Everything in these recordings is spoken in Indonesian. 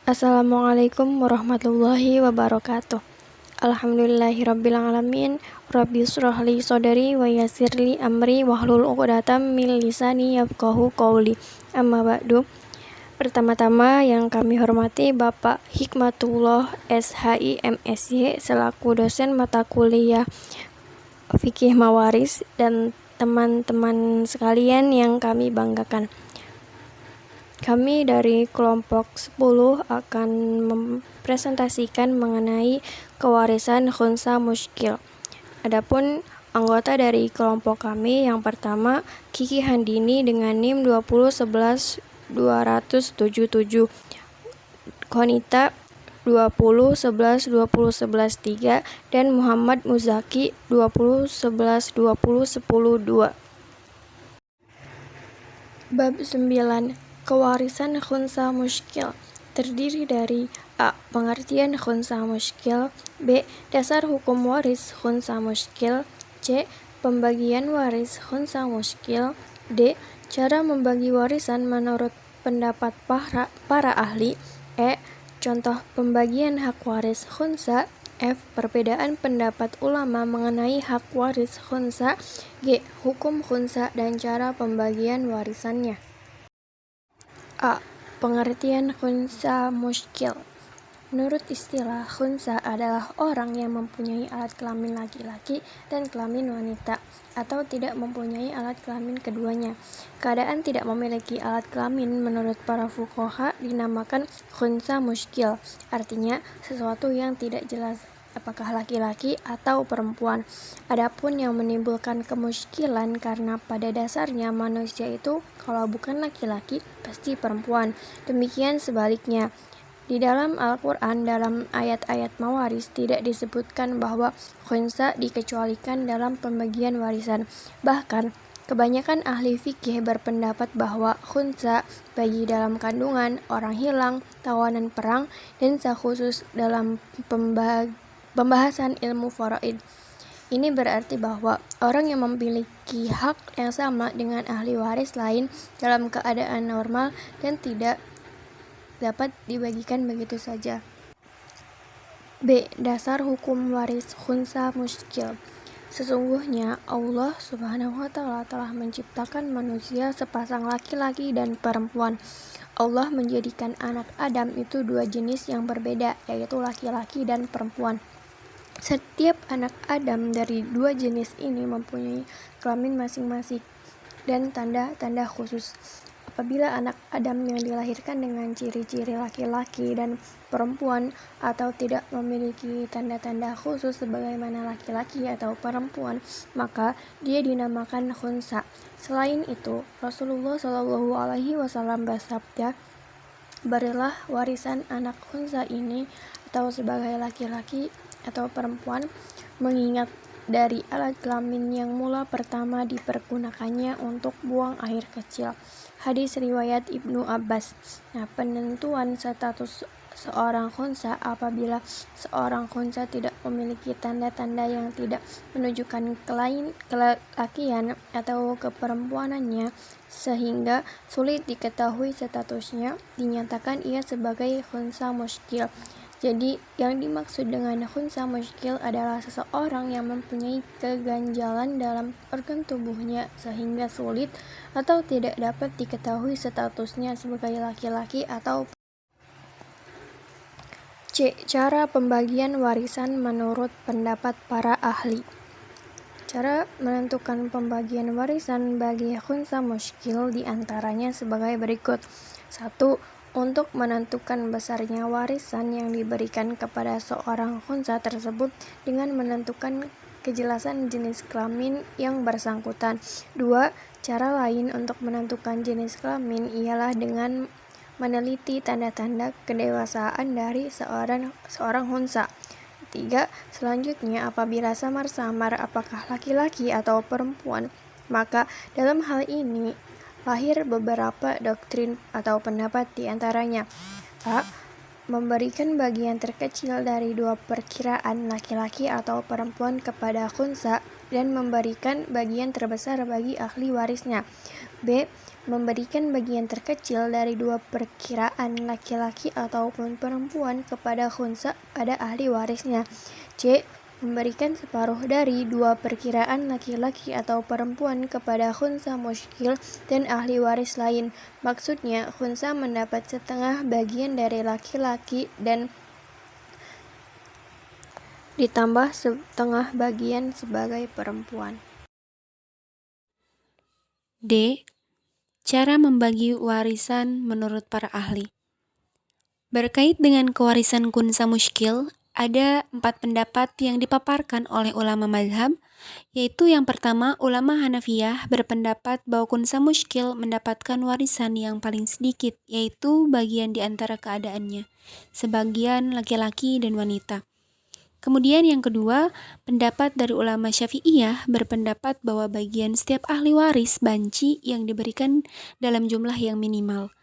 Assalamualaikum warahmatullahi wabarakatuh. Alhamdulillahirrabbilalamin. Rabbi shrahli sodari wa yassirli amri wahlul uqdatam min lisani yafqahu qawli. Amma ba'du. Pertama-tama yang kami hormati Bapak Hikmatullah SHI MSy selaku dosen mata kuliah Fikih Mawaris dan teman-teman sekalian yang kami banggakan. Kami dari kelompok 10 akan mempresentasikan mengenai kewarisan khunsa muskil. Adapun anggota dari kelompok kami yang pertama Kiki Handini dengan NIM 2011277, Konita 2011 dan Muhammad Muzaki 2011 Bab 9. Kewarisan khunsa muskil terdiri dari A. Pengertian khunsa muskil, B. Dasar hukum waris khunsa muskil, C. Pembagian waris khunsa muskil, D. Cara membagi warisan menurut pendapat para ahli, E. Contoh pembagian hak waris khunsa, F. Perbedaan pendapat ulama mengenai hak waris khunsa, G. Hukum khunsa dan cara pembagian warisannya. A. Pengertian khunsa muskil. Menurut istilah, khunsa adalah orang yang mempunyai alat kelamin laki-laki dan kelamin wanita, atau tidak mempunyai alat kelamin keduanya. Keadaan tidak memiliki alat kelamin menurut para fuqaha dinamakan khunsa muskil, artinya sesuatu yang tidak jelas apakah laki-laki atau perempuan. Adapun yang menimbulkan kemuskilan karena pada dasarnya manusia itu kalau bukan laki-laki pasti perempuan. Demikian sebaliknya. Di dalam Al-Quran, dalam ayat-ayat mawaris tidak disebutkan bahwa khunsa dikecualikan dalam pembagian warisan. Bahkan, kebanyakan ahli fikih berpendapat bahwa khunsa bayi dalam kandungan, orang hilang, tawanan perang, dan khusus dalam pembahasan ilmu faraid. Ini berarti bahwa orang yang memiliki hak yang sama dengan ahli waris lain dalam keadaan normal dan tidak dapat dibagikan begitu saja. B. Dasar hukum waris khunsa muskil. Sesungguhnya Allah Subhanahu wa Ta'ala telah menciptakan manusia sepasang laki-laki dan perempuan. Allah menjadikan anak Adam itu dua jenis yang berbeda, yaitu laki-laki dan perempuan. Setiap anak Adam dari dua jenis ini mempunyai kelamin masing-masing dan tanda-tanda khusus. Apabila anak Adam yang dilahirkan dengan ciri-ciri laki-laki dan perempuan atau tidak memiliki tanda-tanda khusus sebagaimana laki-laki atau perempuan, maka dia dinamakan khunsa. Selain itu, Rasulullah SAW bersabda, "Berilah warisan anak khunsa ini atau sebagai laki-laki atau perempuan, mengingat dari alat kelamin yang mula pertama dipergunakannya untuk buang air kecil." Hadis riwayat Ibnu Abbas. Penentuan status seorang khunsa apabila seorang khunsa tidak memiliki tanda-tanda yang tidak menunjukkan kelakian atau keperempuanannya sehingga sulit diketahui statusnya, dinyatakan ia sebagai khunsa muskil. Jadi, yang dimaksud dengan khunsa muskil adalah seseorang yang mempunyai keganjalan dalam organ tubuhnya sehingga sulit atau tidak dapat diketahui statusnya sebagai laki-laki atau C. Cara pembagian warisan menurut pendapat para ahli. Cara menentukan pembagian warisan bagi khunsa muskil diantaranya sebagai berikut. 1. Untuk menentukan besarnya warisan yang diberikan kepada seorang khunsa tersebut dengan menentukan kejelasan jenis kelamin yang bersangkutan. 2. Cara lain untuk menentukan jenis kelamin ialah dengan meneliti tanda-tanda kedewasaan dari seorang khunsa. 3. Selanjutnya, apabila samar-samar apakah laki-laki atau perempuan, maka dalam hal ini lahir beberapa doktrin atau pendapat diantaranya. A. Memberikan bagian terkecil dari dua perkiraan laki-laki atau perempuan kepada khunsa dan memberikan bagian terbesar bagi ahli warisnya. B. memberikan bagian terkecil dari 2 perkiraan laki-laki ataupun perempuan kepada khunsa pada ahli warisnya. C. Memberikan separuh dari 2 perkiraan laki-laki atau perempuan kepada khunsa muskil dan ahli waris lain. Maksudnya, khunsa mendapat setengah bagian dari laki-laki dan ditambah setengah bagian sebagai perempuan. D. Cara membagi warisan menurut para ahli. Berkait dengan kewarisan khunsa muskil, ada 4 pendapat yang dipaparkan oleh ulama mazhab, yaitu yang pertama, ulama Hanafiyah berpendapat bahwa khunsa muskil mendapatkan warisan yang paling sedikit, yaitu bagian di antara keadaannya, sebagian laki-laki dan wanita. Kemudian yang kedua, pendapat dari ulama Syafi'iyah berpendapat bahwa bagian setiap ahli waris banci yang diberikan dalam jumlah yang minimal.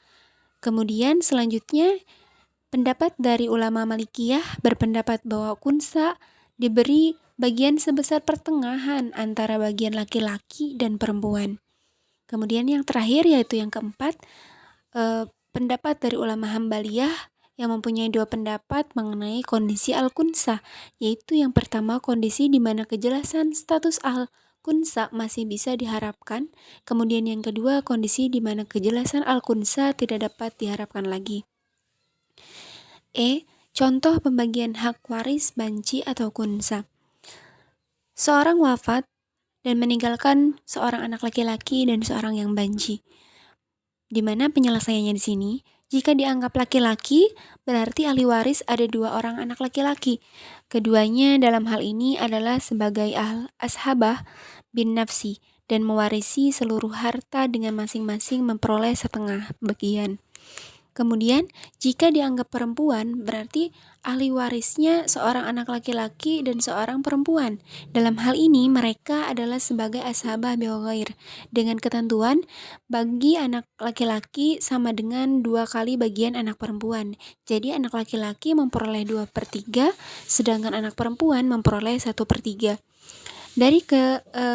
Kemudian selanjutnya, pendapat dari ulama Malikiyah berpendapat bahwa khunsa diberi bagian sebesar pertengahan antara bagian laki-laki dan perempuan. Kemudian yang terakhir, yaitu yang keempat, pendapat dari ulama Hambaliyah yang mempunyai 2 pendapat mengenai kondisi al-khunsa, yaitu yang pertama, kondisi di mana kejelasan status al-khunsa masih bisa diharapkan, kemudian yang kedua, kondisi di mana kejelasan al-khunsa tidak dapat diharapkan lagi. E. Contoh pembagian hak waris banci atau khunsa. Seorang wafat dan meninggalkan seorang anak laki-laki dan seorang yang banci. Di mana penyelesaiannya di sini? Jika dianggap laki-laki, berarti ahli waris ada 2 orang anak laki-laki. Keduanya dalam hal ini adalah sebagai ashabah bin nafsi dan mewarisi seluruh harta dengan masing-masing memperoleh setengah bagian. Kemudian, jika dianggap perempuan, berarti ahli warisnya seorang anak laki-laki dan seorang perempuan. Dalam hal ini, mereka adalah sebagai ashabah bil ghair, dengan ketentuan bagi anak laki-laki sama dengan 2 kali bagian anak perempuan. Jadi anak laki-laki memperoleh 2/3, sedangkan anak perempuan memperoleh 1/3. Dari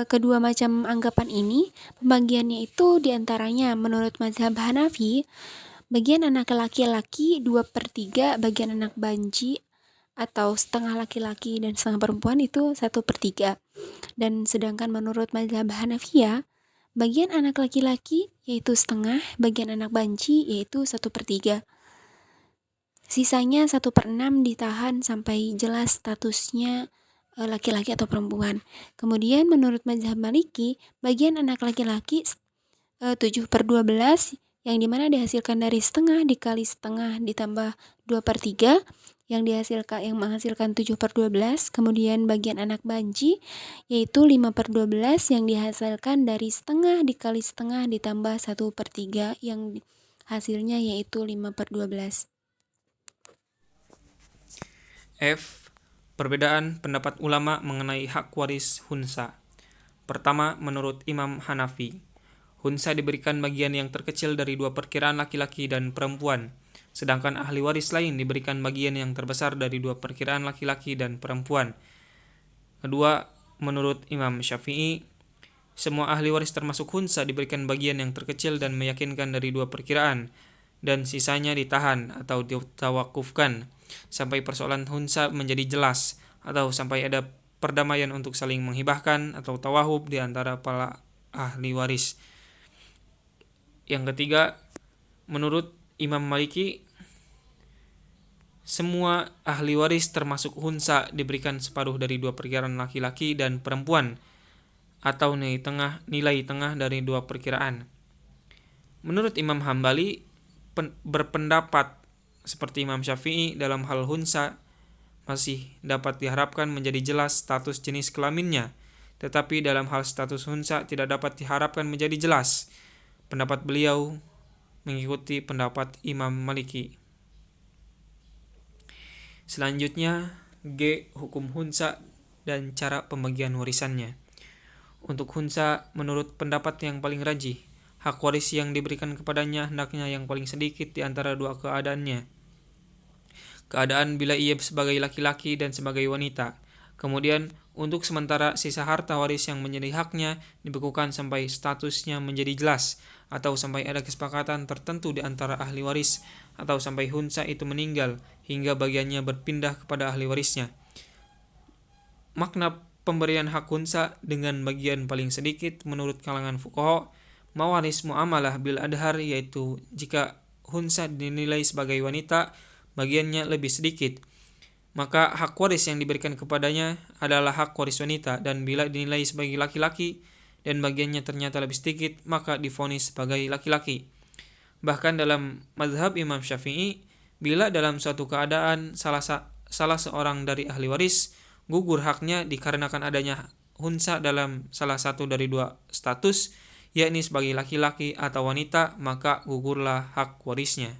kedua macam anggapan ini, pembagiannya itu diantaranya menurut mazhab Hanafi, bagian anak laki-laki 2/3, bagian anak banci atau setengah laki-laki dan setengah perempuan itu 1/3. Dan sedangkan menurut mazhab Hanafiyah, bagian anak laki-laki yaitu setengah, bagian anak banci yaitu 1/3. Sisanya 1/6 ditahan sampai jelas statusnya laki-laki atau perempuan. Kemudian menurut mazhab Maliki, bagian anak laki-laki 7/12, yang dimana dihasilkan dari setengah dikali setengah ditambah 2/3 yang menghasilkan 7/12. Kemudian bagian anak banci yaitu 5/12 yang dihasilkan dari setengah dikali setengah ditambah 1/3 yang hasilnya yaitu 5/12. F. Perbedaan pendapat ulama mengenai hak waris khunsa. Pertama, menurut Imam Hanafi, khunsa diberikan bagian yang terkecil dari 2 perkiraan laki-laki dan perempuan, sedangkan ahli waris lain diberikan bagian yang terbesar dari 2 perkiraan laki-laki dan perempuan. Kedua, menurut Imam Syafi'i, semua ahli waris termasuk khunsa diberikan bagian yang terkecil dan meyakinkan dari 2 perkiraan, dan sisanya ditahan atau ditawakufkan sampai persoalan khunsa menjadi jelas atau sampai ada perdamaian untuk saling menghibahkan atau tawahub di antara para ahli waris. Yang ketiga, menurut Imam Maliki, semua ahli waris termasuk khunsa diberikan separuh dari 2 perkiraan laki-laki dan perempuan atau nilai tengah dari 2 perkiraan. Menurut Imam Hambali, berpendapat seperti Imam Syafi'i dalam hal khunsa masih dapat diharapkan menjadi jelas status jenis kelaminnya, tetapi dalam hal status khunsa tidak dapat diharapkan menjadi jelas. Pendapat beliau mengikuti pendapat Imam Maliki. Selanjutnya, G. Hukum khunsa dan cara pembagian warisannya. Untuk khunsa, menurut pendapat yang paling rajih, hak waris yang diberikan kepadanya hendaknya yang paling sedikit di antara 2 keadaannya. Keadaan bila ia sebagai laki-laki dan sebagai wanita. Kemudian, Untuk sementara, sisa harta waris yang menjadi haknya dibekukan sampai statusnya menjadi jelas, atau sampai ada kesepakatan tertentu di antara ahli waris, atau sampai hunsa itu meninggal hingga bagiannya berpindah kepada ahli warisnya. Makna pemberian hak hunsa dengan bagian paling sedikit menurut kalangan fuqaha mawaris muamalah bil adhar, yaitu jika hunsa dinilai sebagai wanita, bagiannya lebih sedikit, maka hak waris yang diberikan kepadanya adalah hak waris wanita, dan bila dinilai sebagai laki-laki dan bagiannya ternyata lebih sedikit, maka divonis sebagai laki-laki. Bahkan dalam mazhab Imam Syafi'i, bila dalam suatu keadaan salah seorang dari ahli waris gugur haknya dikarenakan adanya hunsa dalam salah satu dari dua status, yakni sebagai laki-laki atau wanita, maka gugurlah hak warisnya.